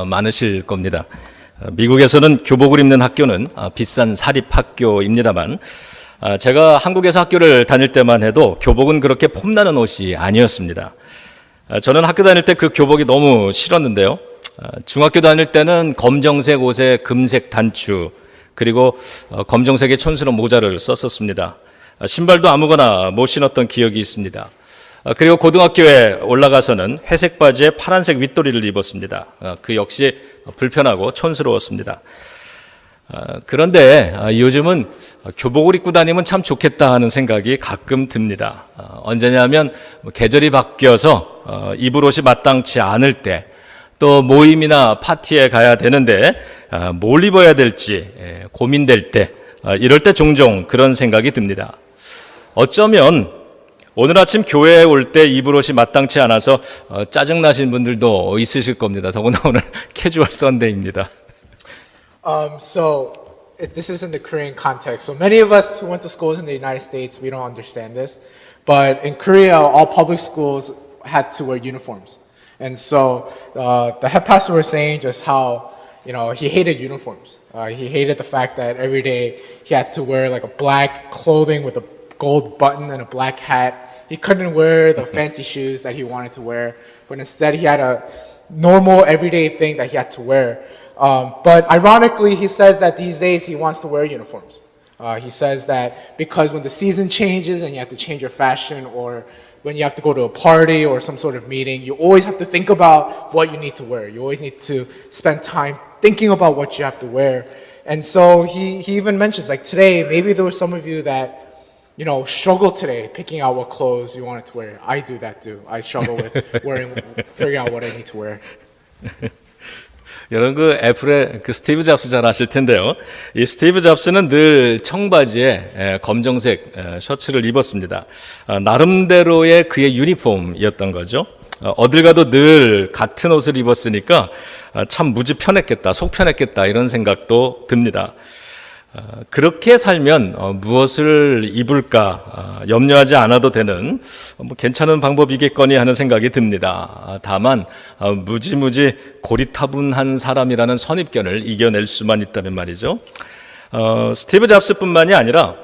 많으실 겁니다. 미국에서는 교복을 입는 학교는 비싼 사립학교입니다만 제가 한국에서 학교를 다닐 때만 해도 교복은 그렇게 폼나는 옷이 아니었습니다. 저는 학교 다닐 때 그 교복이 너무 싫었는데요. 중학교 다닐 때는 검정색 옷에 금색 단추 그리고 검정색의 촌스러운 모자를 썼었습니다. 신발도 아무거나 못 신었던 기억이 있습니다. 그리고 고등학교에 올라가서는 회색 바지에 파란색 윗도리를 입었습니다. 그 역시 불편하고 촌스러웠습니다. 그런데 요즘은 교복을 입고 다니면 참 좋겠다 하는 생각이 가끔 듭니다. 언제냐면 계절이 바뀌어서 입을 옷이 마땅치 않을 때, 또 모임이나 파티에 가야 되는데 뭘 입어야 될지 고민될 때, 이럴 때 종종 그런 생각이 듭니다. 어쩌면 오늘 아침 교회에 올 때 입을 옷이 마땅치 않아서 짜증나신 분들도 있으실 겁니다. 더구나 오늘 캐주얼 선데이입니다. This is in the Korean context. So many of us who went to schools in the United States, we don't understand this. But in Korea, all public schools had to wear uniforms. And so the head pastor was saying just how, he hated uniforms. He hated the fact that every day he had to wear like a black clothing with a gold button and a black hat. He couldn't wear the fancy shoes that he wanted to wear, but instead he had a normal everyday thing that he had to wear. But ironically, he says that these days he wants to wear uniforms. He says that because when the season changes and you have to change your fashion, or when you have to go to a party or some sort of meeting, you always have to think about what you need to wear. You always need to spend time thinking about what you have to wear. And so he even mentions, like today, maybe there were some of you that struggle today picking out what clothes you wanted to wear. I do that too. I struggle with figuring out what I need to wear. 여러분 그 애플의 그 스티브 잡스 잘 아실 텐데요. 이 스티브 잡스는 늘 청바지에 검정색 셔츠를 입었습니다. 나름대로의 그의 유니폼이었던 거죠. 어딜 가도 늘 같은 옷을 입었으니까 참 무지 편했겠다, 속 편했겠다 이런 생각도 듭니다. 그렇게 살면 무엇을 입을까 염려하지 않아도 되는 괜찮은 방법이겠거니 하는 생각이 듭니다. 다만 무지무지 고리타분한 사람이라는 선입견을 이겨낼 수만 있다면 말이죠. 스티브 잡스뿐만이 아니라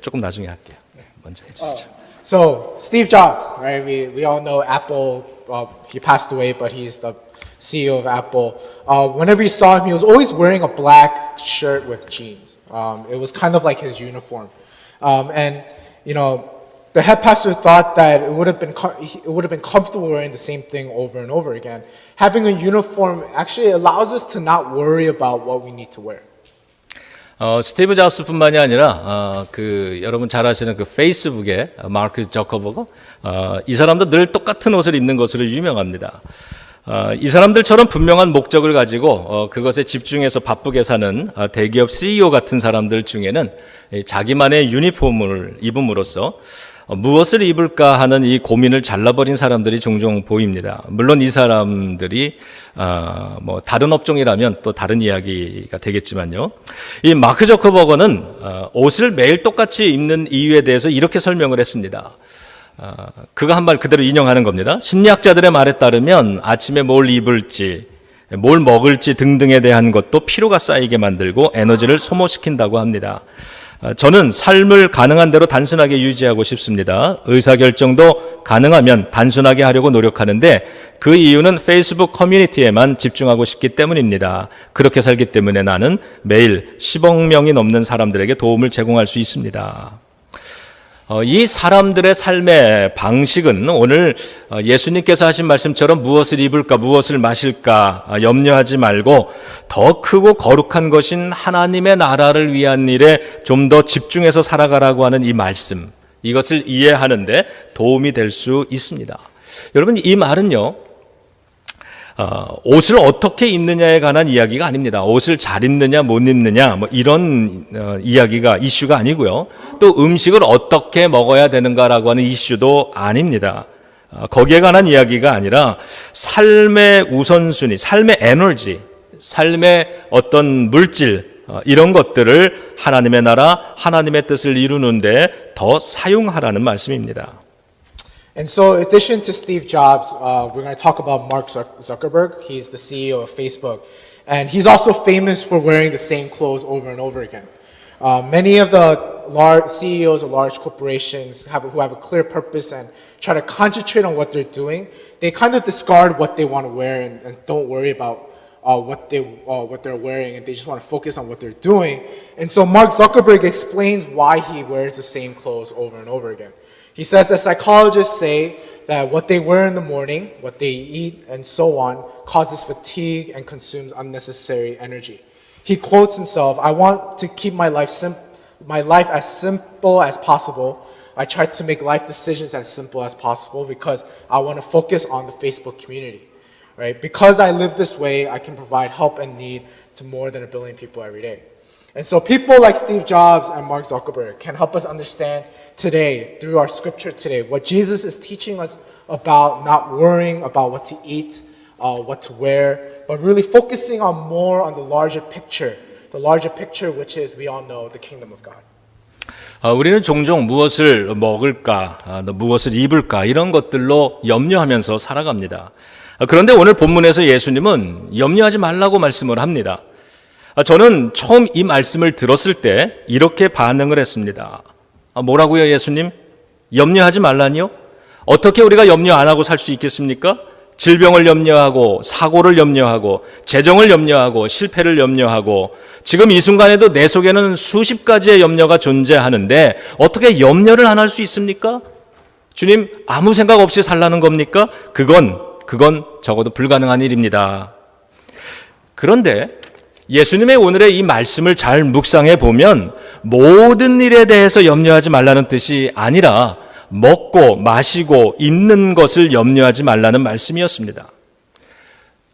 조금 나중에 할게요. 먼저 해주시죠. So Steve Jobs, right? We all know Apple. He passed away, but he's the CEO of Apple. Whenever you saw him, he was always wearing a black shirt with jeans. It was kind of like his uniform. And the head pastor thought that it would have been comfortable wearing the same thing over and over again. Having a uniform actually allows us to not worry about what we need to wear. 스티브 잡스뿐만이 아니라 여러분 잘 아시는 그 페이스북의 마크 저커버거 이 사람도 늘 똑같은 옷을 입는 것으로 유명합니다. 이 사람들처럼 분명한 목적을 가지고 그것에 집중해서 바쁘게 사는 대기업 CEO 같은 사람들 중에는 자기만의 유니폼을 입음으로써 무엇을 입을까 하는 이 고민을 잘라버린 사람들이 종종 보입니다. 물론 이 사람들이 다른 업종이라면 또 다른 이야기가 되겠지만요. 이 마크 저커버거는 옷을 매일 똑같이 입는 이유에 대해서 이렇게 설명을 했습니다. 그가 한 말 그대로 인용하는 겁니다. 심리학자들의 말에 따르면 아침에 뭘 입을지, 뭘 먹을지 등등에 대한 것도 피로가 쌓이게 만들고 에너지를 소모시킨다고 합니다. 저는 삶을 가능한 대로 단순하게 유지하고 싶습니다. 의사결정도 가능하면 단순하게 하려고 노력하는데 그 이유는 페이스북 커뮤니티에만 집중하고 싶기 때문입니다. 그렇게 살기 때문에 나는 매일 10억 명이 넘는 사람들에게 도움을 제공할 수 있습니다. 이 사람들의 삶의 방식은 오늘 예수님께서 하신 말씀처럼 무엇을 입을까, 무엇을 마실까 염려하지 말고 더 크고 거룩한 것인 하나님의 나라를 위한 일에 좀 더 집중해서 살아가라고 하는 이 말씀, 이것을 이해하는데 도움이 될 수 있습니다. 여러분, 이 말은요, 옷을 어떻게 입느냐에 관한 이야기가 아닙니다. 옷을 잘 입느냐 못 입느냐 이런 이야기가 이슈가 아니고요. 또 음식을 어떻게 먹어야 되는가라고 하는 이슈도 아닙니다. 거기에 관한 이야기가 아니라 삶의 우선순위, 삶의 에너지, 삶의 어떤 물질 이런 것들을 하나님의 나라, 하나님의 뜻을 이루는데 더 사용하라는 말씀입니다. And so, in addition to Steve Jobs, we're going to talk about Mark Zuckerberg. He's the CEO of Facebook. And he's also famous for wearing the same clothes over and over again. Many of the large CEOs of large corporations who have a clear purpose and try to concentrate on what they're doing, they kind of discard what they want to wear and don't worry about what they're wearing, and they just want to focus on what they're doing. And so Mark Zuckerberg explains why he wears the same clothes over and over again. He says that psychologists say that what they wear in the morning, what they eat, and so on, causes fatigue and consumes unnecessary energy. He quotes himself, "I want to keep my life as simple as possible. I try to make life decisions as simple as possible because I want to focus on the Facebook community. Right? Because I live this way, I can provide help and need to more than 1 billion people every day." And so people like Steve Jobs and Mark Zuckerberg can help us understand today, through our scripture today, what Jesus is teaching us about not worrying about what to eat, what to wear, but really focusing more on the larger picture which is, we all know, the kingdom of God. 우리는 종종 무엇을 먹을까, 무엇을 입을까 이런 것들로 염려하면서 살아갑니다. 그런데 오늘 본문에서 예수님은 염려하지 말라고 말씀을 합니다. 저는 처음 이 말씀을 들었을 때 이렇게 반응을 했습니다. 뭐라고요, 예수님? 염려하지 말라니요? 어떻게 우리가 염려 안 하고 살 수 있겠습니까? 질병을 염려하고, 사고를 염려하고, 재정을 염려하고, 실패를 염려하고, 지금 이 순간에도 내 속에는 수십 가지의 염려가 존재하는데 어떻게 염려를 안 할 수 있습니까? 주님, 아무 생각 없이 살라는 겁니까? 그건 적어도 불가능한 일입니다. 그런데 예수님의 오늘의 이 말씀을 잘 묵상해 보면 모든 일에 대해서 염려하지 말라는 뜻이 아니라 먹고 마시고 입는 것을 염려하지 말라는 말씀이었습니다.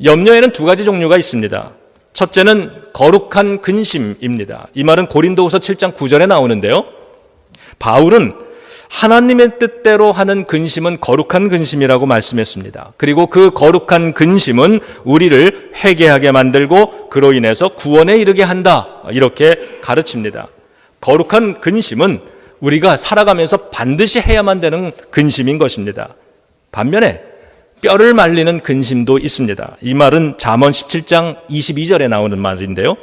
염려에는 두 가지 종류가 있습니다. 첫째는 거룩한 근심입니다. 이 말은 고린도후서 7장 9절에 나오는데요. 바울은 하나님의 뜻대로 하는 근심은 거룩한 근심이라고 말씀했습니다. 그리고 그 거룩한 근심은 우리를 회개하게 만들고 그로 인해서 구원에 이르게 한다. 이렇게 가르칩니다. 거룩한 근심은 우리가 살아가면서 반드시 해야만 되는 근심인 것입니다. 반면에 뼈를 말리는 근심도 있습니다. 이 말은 잠언 17장 22절에 나오는 말인데요.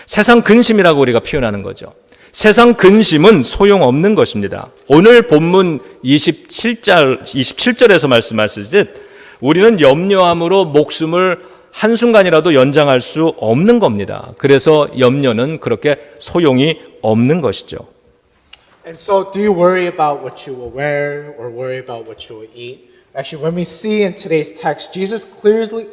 세상 근심이라고 우리가 표현하는 거죠. 세상 근심은 소용없는 것입니다. 오늘 본문 27절에서 말씀하시듯 우리는 염려함으로 목숨을 한순간이라도 연장할 수 없는 겁니다. 그래서 염려는 그렇게 소용이 없는 것이죠. And so, do you worry about what you will wear or worry about what you will eat? Actually, when we see in today's text, Jesus clearly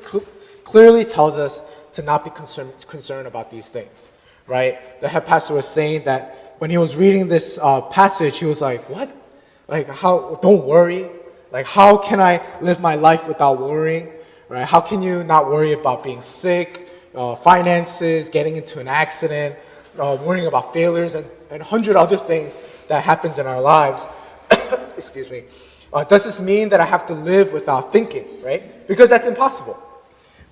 tells us to not be concerned about these things, right? The head pastor was saying that when he was reading this passage, he was like, "What? Like, how? Don't worry. Like, how can I live my life without worrying? Right? How can you not worry about being sick, finances, getting into an accident, worrying about failures, and 100 other things that happens in our lives?" Excuse me. Does this mean that I have to live without thinking, right? Because that's impossible.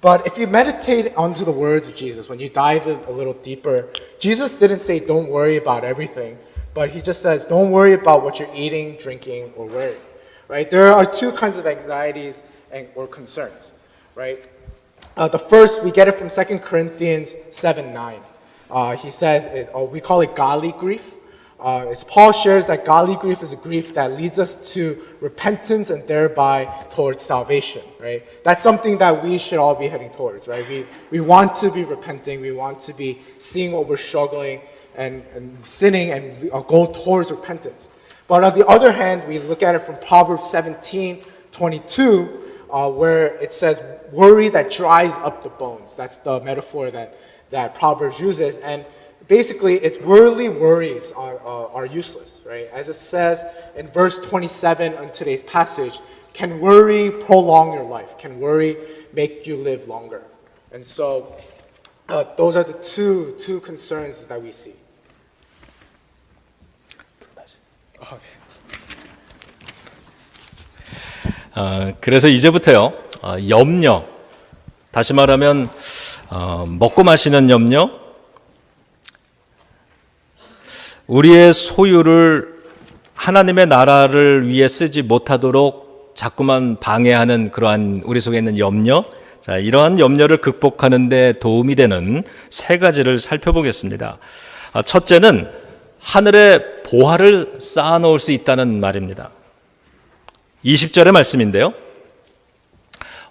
But if you meditate onto the words of Jesus, when you dive in a little deeper, Jesus didn't say don't worry about everything, but he just says don't worry about what you're eating, drinking, or wearing, right? There are two kinds of anxieties or concerns, right? The first, we get it from 2 Corinthians 7:9. He says, we call it godly grief. As Paul shares that godly grief is a grief that leads us to repentance and thereby towards salvation, right? That's something that we should all be heading towards, right? We want to be repenting, we want to be seeing what we're struggling and sinning and go towards repentance. But on the other hand, we look at it from Proverbs 17:22, where it says, worry that dries up the bones. That's the metaphor that Proverbs uses. And basically, it's worldly worries are useless, right? As it says in verse 27 in today's passage, can worry prolong your life? Can worry make you live longer? And so those are the two concerns that we see. 그래서 이제부터요, 염려, 다시 말하면 먹고 마시는 염려, 우리의 소유를 하나님의 나라를 위해 쓰지 못하도록 자꾸만 방해하는 그러한 우리 속에 있는 염려, 자, 이러한 염려를 극복하는 데 도움이 되는 세 가지를 살펴보겠습니다. 첫째는 하늘에 보화를 쌓아놓을 수 있다는 말입니다. 20절의 말씀인데요.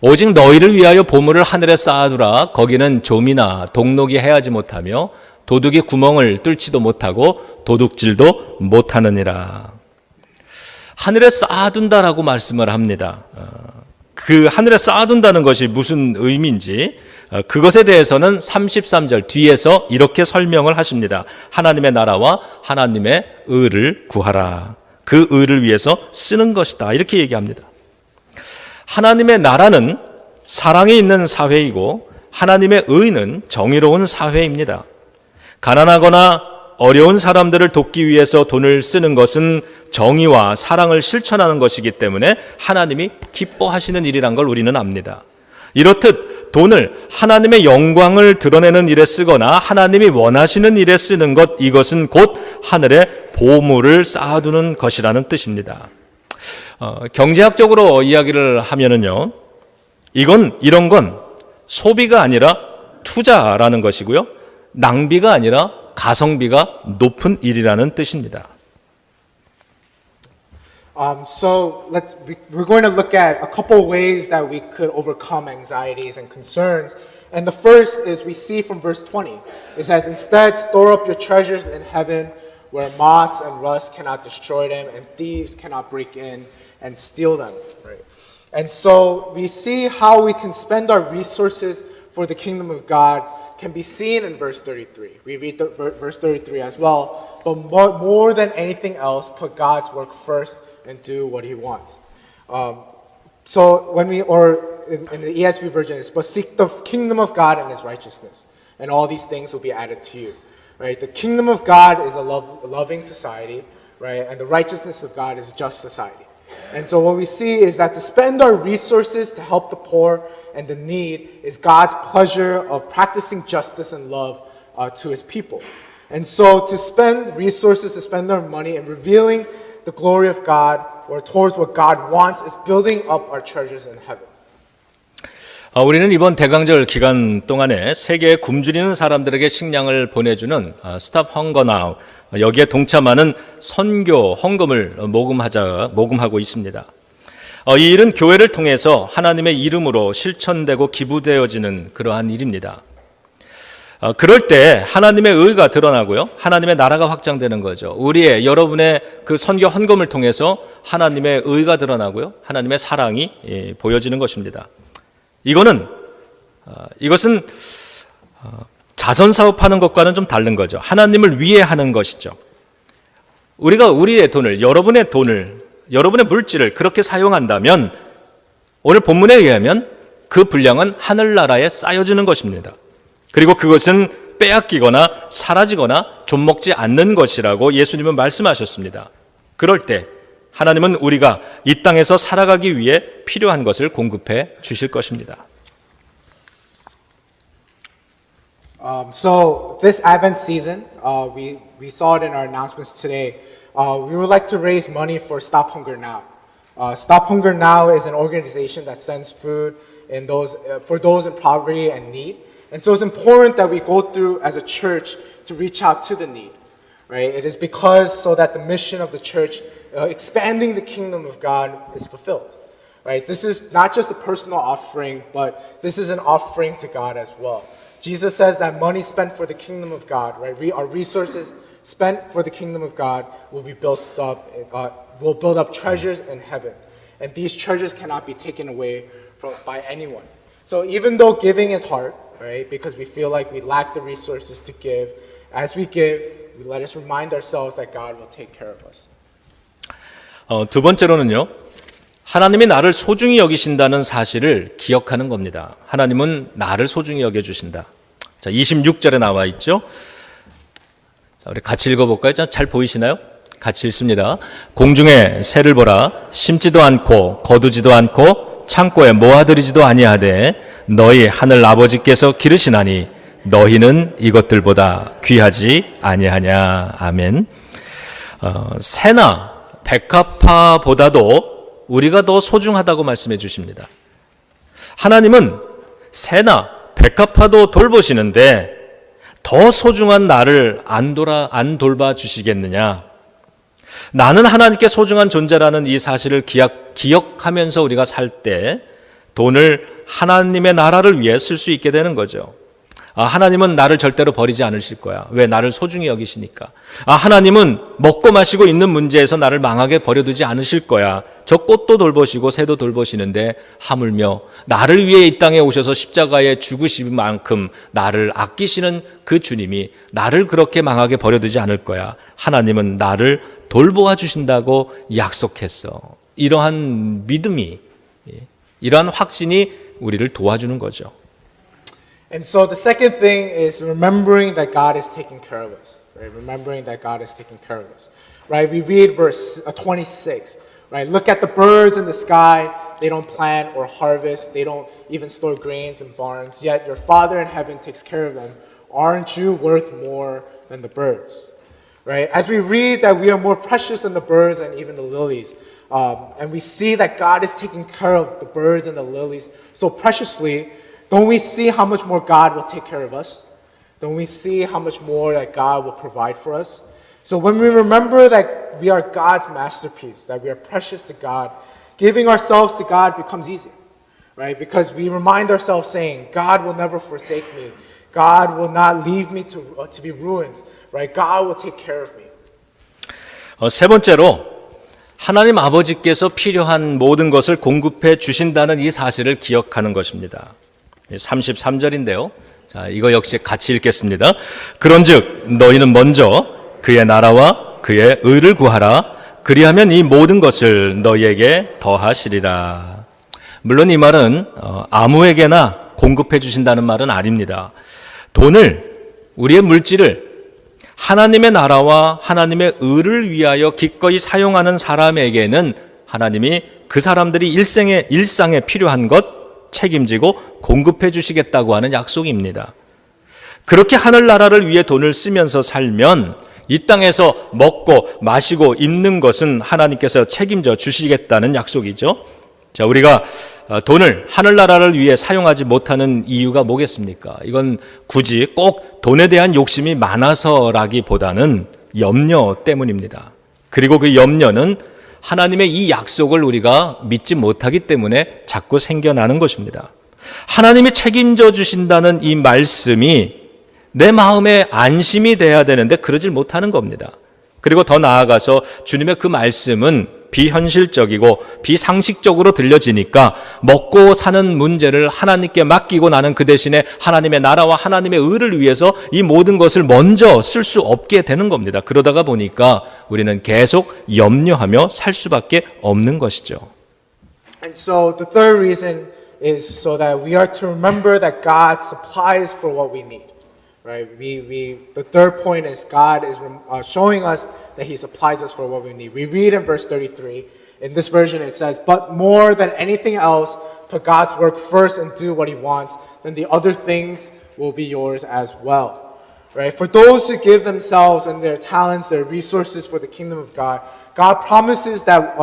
오직 너희를 위하여 보물을 하늘에 쌓아두라. 거기는 좀이나 동록이 해하지 못하며 도둑이 구멍을 뚫지도 못하고 도둑질도 못하느니라. 하늘에 쌓아둔다라고 말씀을 합니다. 그 하늘에 쌓아둔다는 것이 무슨 의미인지 그것에 대해서는 33절 뒤에서 이렇게 설명을 하십니다. 하나님의 나라와 하나님의 의를 구하라. 그 의를 위해서 쓰는 것이다. 이렇게 얘기합니다. 하나님의 나라는 사랑이 있는 사회이고 하나님의 의는 정의로운 사회입니다. 가난하거나 어려운 사람들을 돕기 위해서 돈을 쓰는 것은 정의와 사랑을 실천하는 것이기 때문에 하나님이 기뻐하시는 일이란 걸 우리는 압니다. 이렇듯 돈을 하나님의 영광을 드러내는 일에 쓰거나 하나님이 원하시는 일에 쓰는 것, 이것은 곧 하늘에 보물을 쌓아두는 것이라는 뜻입니다. 경제학적으로 이야기를 하면은요, 이런 건 소비가 아니라 투자라는 것이고요, 낭비가 아니라 가성비가 높은 일이라는 뜻입니다. So we're going to look at a couple ways that we could overcome anxieties and concerns. And the first is we see from verse 20. It says, instead, store up your treasures in heaven where moths and rust cannot destroy them and thieves cannot break in and steal them. Right? And so we see how we can spend our resources for the kingdom of God can be seen in verse 33. We read verse 33 as well. But more than anything else, put God's work first and do what He wants. So when we, or in the ESV version, it's but seek the kingdom of God and His righteousness, and all these things will be added to you. Right? The kingdom of God is a loving society, right? And the righteousness of God is just society. And so what we see is that to spend our resources to help the poor and the need is God's pleasure of practicing justice and love to His people. And so to spend resources, to spend our money and revealing the glory of God or towards what God wants is building up our treasures in heaven. 우리는 이번 대강절 기간 동안에 세계에 굶주리는 사람들에게 식량을 보내주는 Stop Hunger Now, 여기에 동참하는 선교 헌금을 모금하고 있습니다. 이 일은 교회를 통해서 하나님의 이름으로 실천되고 기부되어지는 그러한 일입니다. 그럴 때 하나님의 의가 드러나고요, 하나님의 나라가 확장되는 거죠. 여러분의 그 선교 헌금을 통해서 하나님의 의가 드러나고요, 하나님의 사랑이 보여지는 것입니다. 이것은 자선 사업하는 것과는 좀 다른 거죠. 하나님을 위해 하는 것이죠. 우리가 우리의 돈을, 여러분의 돈을, 여러분의 물질을 그렇게 사용한다면 오늘 본문에 의하면 그 분량은 하늘나라에 쌓여지는 것입니다. 그리고 그것은 빼앗기거나 사라지거나 좀먹지 않는 것이라고 예수님은 말씀하셨습니다. 그럴 때 하나님은 우리가 이 땅에서 살아가기 위해 필요한 것을 공급해 주실 것입니다. So this Advent season, we saw it in our announcements today. We would like to raise money for Stop Hunger Now. Stop Hunger Now is an organization that sends food for those in poverty and need. And so it's important that we go through as a church to reach out to the need. Right? It is because so that the mission of the church, expanding the kingdom of God, is fulfilled. Right? This is not just a personal offering, but this is an offering to God as well. Jesus says that money spent for the kingdom of God, right? Our resources spent for the kingdom of God will be built up, will build up treasures in heaven. And these treasures cannot be taken away by anyone. So even though giving is hard, right? Because we feel like we lack the resources to give, as we give, let us remind ourselves that God will take care of us. 두 번째로는요, 하나님이 나를 소중히 여기신다는 사실을 기억하는 겁니다. 하나님은 나를 소중히 여겨주신다. 자, 26절에 나와 있죠. 자, 우리 같이 읽어볼까요? 잘 보이시나요? 같이 읽습니다. 공중에 새를 보라. 심지도 않고 거두지도 않고 창고에 모아들이지도 아니하되 너희 하늘 아버지께서 기르시나니 너희는 이것들보다 귀하지 아니하냐. 아멘. 새나 백합화보다도 우리가 더 소중하다고 말씀해 주십니다. 하나님은 새나 백합화도 돌보시는데 더 소중한 나를 안 돌봐 주시겠느냐? 나는 하나님께 소중한 존재라는 이 사실을 기억하면서 우리가 살 때 돈을 하나님의 나라를 위해 쓸 수 있게 되는 거죠. 하나님은 나를 절대로 버리지 않으실 거야. 왜? 나를 소중히 여기시니까. 하나님은 먹고 마시고 있는 문제에서 나를 망하게 버려두지 않으실 거야. 저 꽃도 돌보시고 새도 돌보시는데 하물며 나를 위해 이 땅에 오셔서 십자가에 죽으신 만큼 나를 아끼시는 그 주님이 나를 그렇게 망하게 버려두지 않을 거야. 하나님은 나를 돌보아 주신다고 약속했어. 이러한 믿음이, 이러한 확신이 우리를 도와주는 거죠. And so the second thing is remembering that God is taking care of us, right? Remembering that God is taking care of us, right? We read verse 26, right? Look at the birds in the sky. They don't plant or harvest. They don't even store grains in barns. Yet your Father in heaven takes care of them. Aren't you worth more than the birds? Right? As we read that we are more precious than the birds and even the lilies, and we see that God is taking care of the birds and the lilies so preciously, don't we see how much more God will take care of us? Don't we see how much more that God will provide for us? So when we remember that we are God's masterpiece, that we are precious to God, giving ourselves to God becomes easy, right? Because we remind ourselves saying, God will never forsake me. God will not leave me to be ruined, right? God will take care of me. 세 번째로 하나님 아버지께서 필요한 모든 것을 공급해 주신다는 이 사실을 기억하는 것입니다. 33절인데요. 자, 이거 역시 같이 읽겠습니다. 그런즉 너희는 먼저 그의 나라와 그의 의를 구하라. 그리하면 이 모든 것을 너희에게 더하시리라. 물론 이 말은 아무에게나 공급해 주신다는 말은 아닙니다. 돈을, 우리의 물질을 하나님의 나라와 하나님의 의를 위하여 기꺼이 사용하는 사람에게는 하나님이 그 사람들이 일상에 필요한 것 책임지고 공급해 주시겠다고 하는 약속입니다. 그렇게 하늘나라를 위해 돈을 쓰면서 살면 이 땅에서 먹고 마시고 입는 것은 하나님께서 책임져 주시겠다는 약속이죠. 자, 우리가 돈을 하늘나라를 위해 사용하지 못하는 이유가 뭐겠습니까? 이건 굳이 꼭 돈에 대한 욕심이 많아서라기보다는 염려 때문입니다. 그리고 그 염려는 하나님의 이 약속을 우리가 믿지 못하기 때문에 자꾸 생겨나는 것입니다. 하나님이 책임져 주신다는 이 말씀이 내 마음에 안심이 돼야 되는데 그러질 못하는 겁니다. 그리고 더 나아가서 주님의 그 말씀은 비현실적이고 비상식적으로 들려지니까 먹고 사는 문제를 하나님께 맡기고 나는 그 대신에 하나님의 나라와 하나님의 의를 위해서 이 모든 것을 먼저 쓸 수 없게 되는 겁니다. 그러다가 보니까 우리는 계속 염려하며 살 수밖에 없는 것이죠. And so the third reason is so that we are to remember that God supplies for what we need. Right? The third point is God is showing us that He supplies us for what we need. We read in verse 33. In this version it says, "But more than anything else, put God's work first and do what He wants. Then the other things will be yours as well." Right? For those who give themselves and their talents, their resources for the kingdom of God, God promises that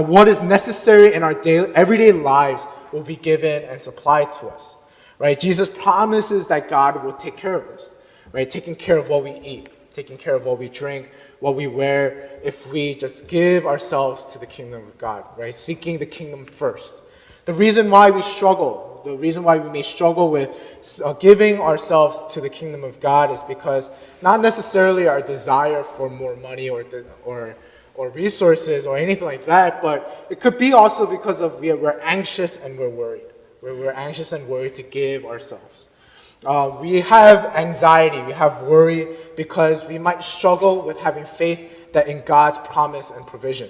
what is necessary in our everyday lives will be given and supplied to us. Right? Jesus promises that God will take care of us, right? Taking care of what we eat, taking care of what we drink, what we wear, if we just give ourselves to the kingdom of God, right? Seeking the kingdom first. The reason why we struggle, the reason why we may struggle with giving ourselves to the kingdom of God is because not necessarily our desire for more money or resources or anything like that, but it could be also because of we're anxious and we're worried. Where we're anxious and worried to give ourselves. We have anxiety, we have worry because we might struggle with having faith that in God's promise and provision,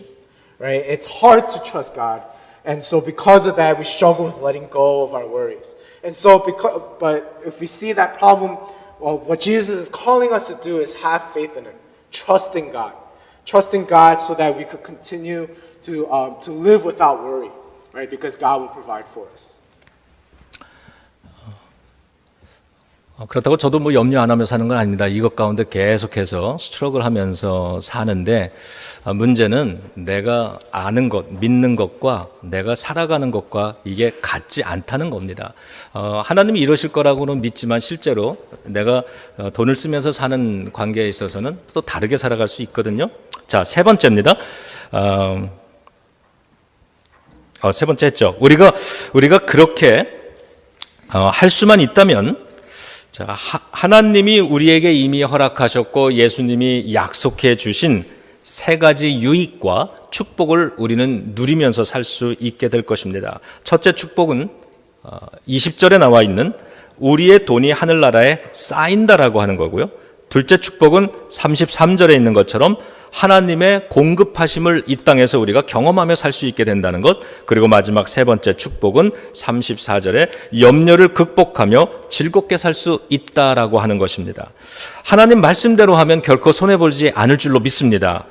right? It's hard to trust God, and so because of that, we struggle with letting go of our worries. And so, but if we see that problem, well, what Jesus is calling us to do is have faith in Him, trusting God so that we could continue to live without worry, right? Because God will provide for us. 그렇다고 저도 뭐 염려 안 하며 사는 건 아닙니다. 이것 가운데 계속해서 스트러글 하면서 사는데 문제는 내가 아는 것, 믿는 것과 내가 살아가는 것과 이게 같지 않다는 겁니다. 하나님이 이러실 거라고는 믿지만 실제로 내가 돈을 쓰면서 사는 관계에 있어서는 또 다르게 살아갈 수 있거든요. 자, 세 번째입니다. 세 번째 했죠. 우리가 그렇게 할 수만 있다면 자, 하나님이 우리에게 이미 허락하셨고 예수님이 약속해 주신 세 가지 유익과 축복을 우리는 누리면서 살 수 있게 될 것입니다. 첫째 축복은 20절에 나와 있는 우리의 돈이 하늘나라에 쌓인다라고 하는 거고요. 둘째 축복은 33절에 있는 것처럼 하나님의 공급하심을 이 땅에서 우리가 경험하며 살 수 있게 된다는 것. 그리고 마지막 세 번째 축복은 34절에 염려를 극복하며 즐겁게 살 수 있다라고 하는 것입니다. 하나님 말씀대로 하면 결코 손해보지 않을 줄로 믿습니다.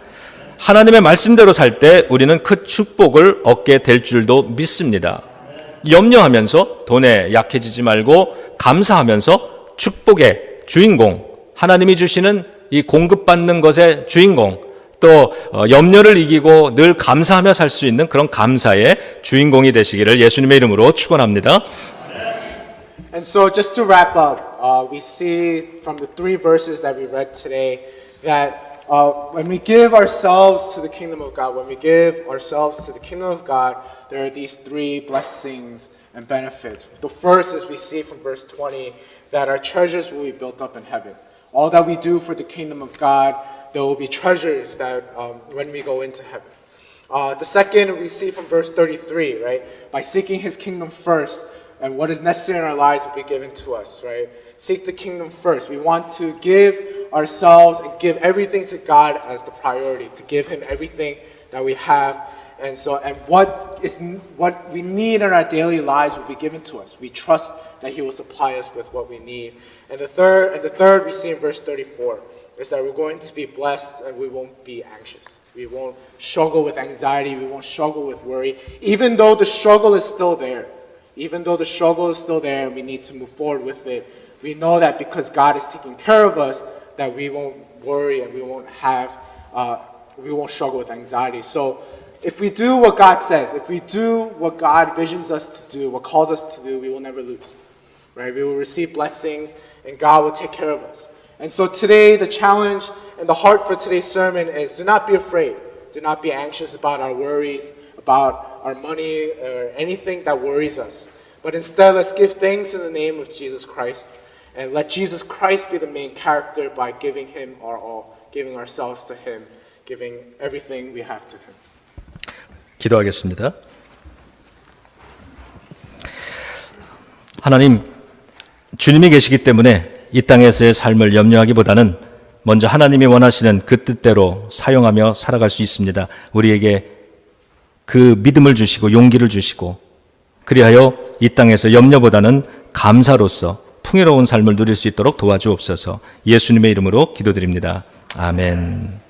하나님의 말씀대로 살 때 우리는 그 축복을 얻게 될 줄도 믿습니다. 염려하면서 돈에 약해지지 말고 감사하면서 축복의 주인공, 하나님이 주시는 이 공급받는 것의 주인공, 또 염려를 이기고 늘 감사하며 살 수 있는 그런 감사의 주인공이 되시기를 예수님의 이름으로 축원합니다. And so just to wrap up, we see from the three verses that we read today that when we give ourselves to the kingdom of God, when we give ourselves to the kingdom of God, there are these three blessings and benefits. The first is we see from verse 20 that our treasures will be built up in heaven. All that we do for the kingdom of God, there will be treasures that when we go into heaven. The second we see from verse 33, right? By seeking His kingdom first, and what is necessary in our lives will be given to us, right? Seek the kingdom first. We want to give ourselves and give everything to God as the priority, to give Him everything that we have. And what we need in our daily lives will be given to us. We trust that He will supply us with what we need. And the third we see in verse 34 is that we're going to be blessed and we won't be anxious. We won't struggle with anxiety. We won't struggle with worry. Even though the struggle is still there, we need to move forward with it. We know that because God is taking care of us, that we won't worry and we won't struggle with anxiety. So if we do what God says, if we do what God visions us to do, what calls us to do, we will never lose. Right? We will receive blessings and God will take care of us. And so today, the challenge and the heart for today's sermon is do not be afraid. Do not be anxious about our worries, about our money, or anything that worries us. But instead, let's give thanks in the name of Jesus Christ and let Jesus Christ be the main character by giving Him our all, giving ourselves to Him, giving everything we have to Him. 기도하겠습니다. 하나님, 주님이 계시기 때문에 이 땅에서의 삶을 염려하기보다는 먼저 하나님이 원하시는 그 뜻대로 사용하며 살아갈 수 있습니다. 우리에게 그 믿음을 주시고 용기를 주시고 그리하여 이 땅에서 염려보다는 감사로서 풍요로운 삶을 누릴 수 있도록 도와주옵소서. 예수님의 이름으로 기도드립니다. 아멘.